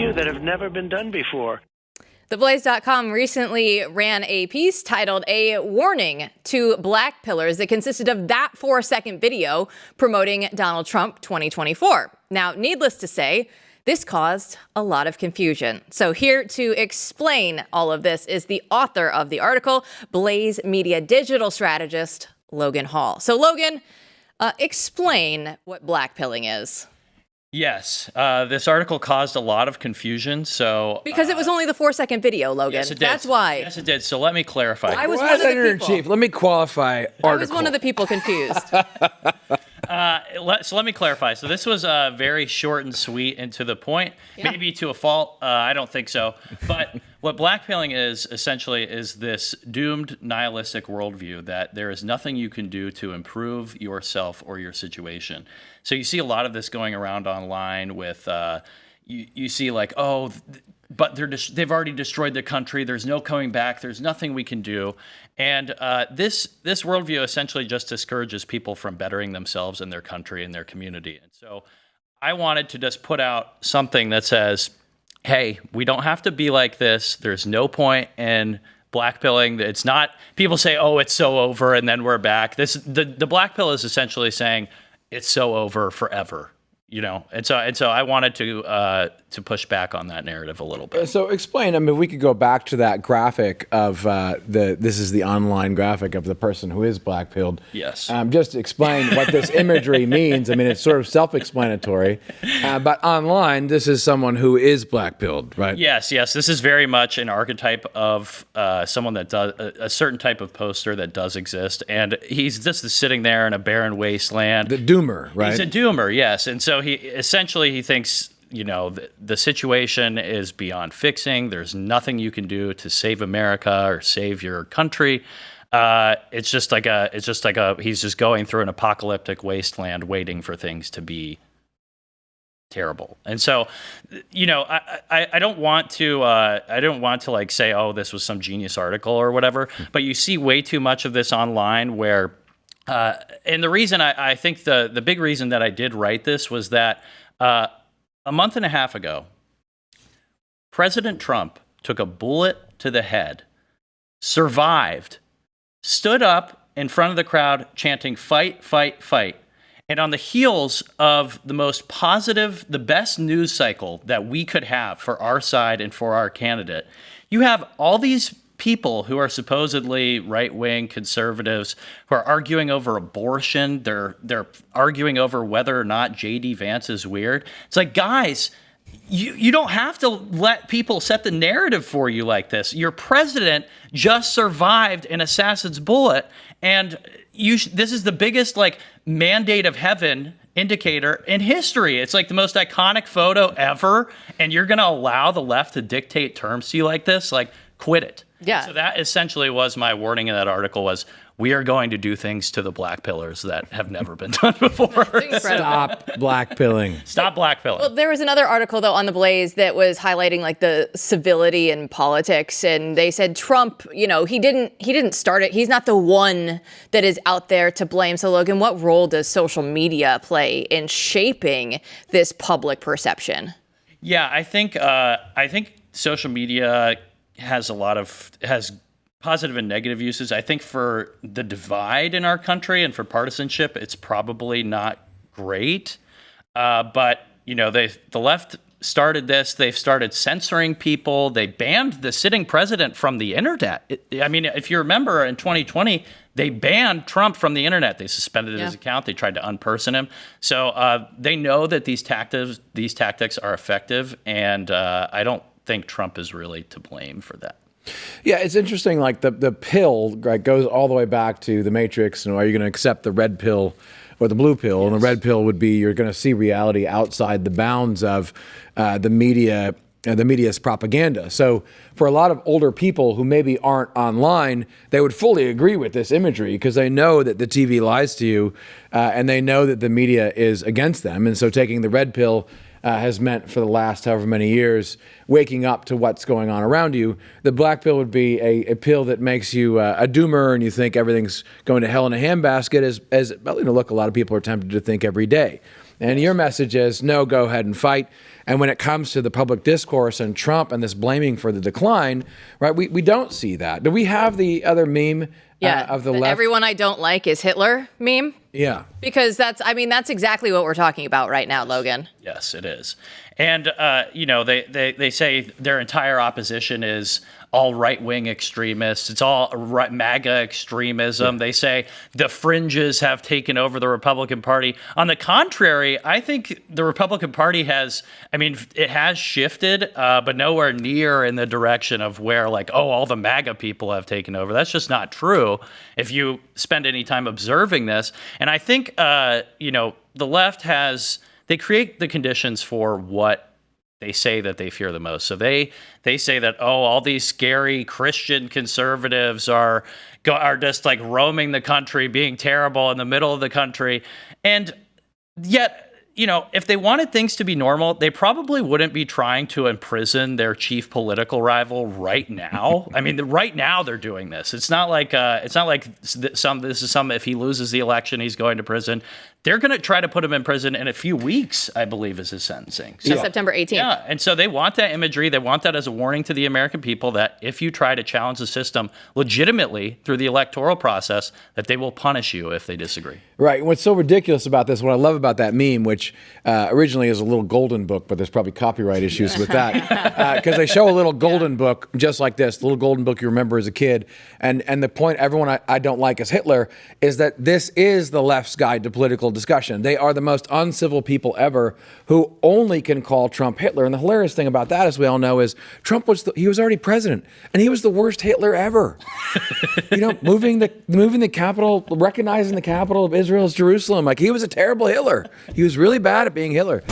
new that have never been done before. TheBlaze.com recently ran a piece titled "A Warning to Black Pillars" that consisted of that 4-second video promoting Donald Trump 2024. Now, needless to say, this caused a lot of confusion. So here to explain all of this is the author of the article, Blaze Media digital strategist, Logan Hall. So Logan, explain what blackpilling is. Yes, this article caused a lot of confusion. So because it was only the 4-second video, Logan. Yes, it did. That's why. Yes, it did. So let me clarify. I was one of the people. Chief, let me qualify article. I was one of the people confused. So let me clarify. So this was very short and sweet and to the point, maybe to a fault. I don't think so. But what blackpilling is essentially is this doomed nihilistic worldview that there is nothing you can do to improve yourself or your situation. So you see a lot of this going around online with you see like, oh, but they've already destroyed the country. There's no coming back. There's nothing we can do. And this worldview essentially just discourages people from bettering themselves and their country and their community. And so I wanted to just put out something that says, hey, we don't have to be like this. There's no point in blackpilling. It's not, people say, oh, it's so over and then we're back. The black pill is essentially saying it's so over forever. You know, and so I wanted to push back on that narrative a little bit. So explain. I mean, we could go back to that graphic of this is the online graphic of the person who is blackpilled. Yes. Just explain what this imagery means. I mean, it's sort of self-explanatory, but online, this is someone who is blackpilled, right? Yes. This is very much an archetype of someone that does a certain type of poster that does exist, and he's just sitting there in a barren wasteland. The doomer, right? He's a doomer, yes, and so he thinks, you know, the situation is beyond fixing. There's nothing you can do to save America or save your country. It's just like he's just going through an apocalyptic wasteland, waiting for things to be terrible. And so, you know, I don't want to like say, oh, this was some genius article or whatever. But you see way too much of this online where. And the reason I think the big reason that I did write this was that a month and a half ago, President Trump took a bullet to the head, survived, stood up in front of the crowd chanting, "Fight, fight, fight." And on the heels of the most positive, the best news cycle that we could have for our side and for our candidate, you have all these people who are supposedly right-wing conservatives who are arguing over abortion. They're arguing over whether or not J.D. Vance is weird. It's like, guys, you don't have to let people set the narrative for you like this. Your president just survived an assassin's bullet, and this is the biggest like mandate of heaven indicator in history. It's like the most iconic photo ever, and you're going to allow the left to dictate terms to you like this? Like, quit it. Yeah. So that essentially was my warning in that article was we are going to do things to the black pillars that have never been done before. Stop blackpilling. Stop blackpilling. Well, there was another article, though, on The Blaze that was highlighting like the civility in politics. And they said Trump, you know, he didn't start it. He's not the one that is out there to blame. So, Logan, what role does social media play in shaping this public perception? Yeah, I think social media has positive and negative uses. I think for the divide in our country and for partisanship, it's probably not great. But you know, the left started this. They've started censoring people. They banned the sitting president from the internet. I mean, if you remember in 2020, they banned Trump from the internet. They suspended his account. They tried to unperson him. So they know that these tactics are effective, and I don't think Trump is really to blame for that. Yeah, it's interesting. Like the pill, right, goes all the way back to the Matrix. And are you going to accept the red pill or the blue pill? Yes. And the red pill would be you're going to see reality outside the bounds of the media. The media's propaganda. So for a lot of older people who maybe aren't online, they would fully agree with this imagery because they know that the TV lies to you and they know that the media is against them. And so taking the red pill has meant for the last however many years waking up to what's going on around you. The black pill would be a pill that makes you a doomer and you think everything's going to hell in a handbasket, as look, a lot of people are tempted to think every day. And your message is, no, go ahead and fight. And when it comes to the public discourse and Trump and this blaming for the decline, right, we don't see that. Do we have the other meme of the left? Everyone I don't like is Hitler meme. Yeah. Because that's exactly what we're talking about right now, Logan. Yes, it is. And, they say their entire opposition is all right-wing extremists. It's all MAGA extremism. Yeah. They say the fringes have taken over the Republican Party. On the contrary, I think the Republican Party has shifted, but nowhere near in the direction of where all the MAGA people have taken over. That's just not true if you spend any time observing this. And I think, the left they create the conditions for what they say that they fear the most. So they say that, all these scary Christian conservatives are just roaming the country, being terrible in the middle of the country. And yet, if they wanted things to be normal, they probably wouldn't be trying to imprison their chief political rival right now. I mean, right now they're doing this. It's not like if he loses the election, he's going to prison. They're going to try to put him in prison in a few weeks, I believe, is his sentencing. So September 18th. Yeah, and so they want that imagery. They want that as a warning to the American people that if you try to challenge the system legitimately through the electoral process, that they will punish you if they disagree. Right. What's so ridiculous about this, what I love about that meme, which originally is a little golden book, but there's probably copyright issues with that, because they show a little golden book just like this, the little golden book you remember as a kid. And the point everyone I don't like is Hitler is that this is the left's guide to political discussion. They are the most uncivil people ever who only can call Trump Hitler. And the hilarious thing about that, as we all know, is Trump he was already president, and he was the worst Hitler ever. Moving the capital, recognizing the capital of Israel as Jerusalem. He was a terrible Hitler. He was really bad at being Hitler.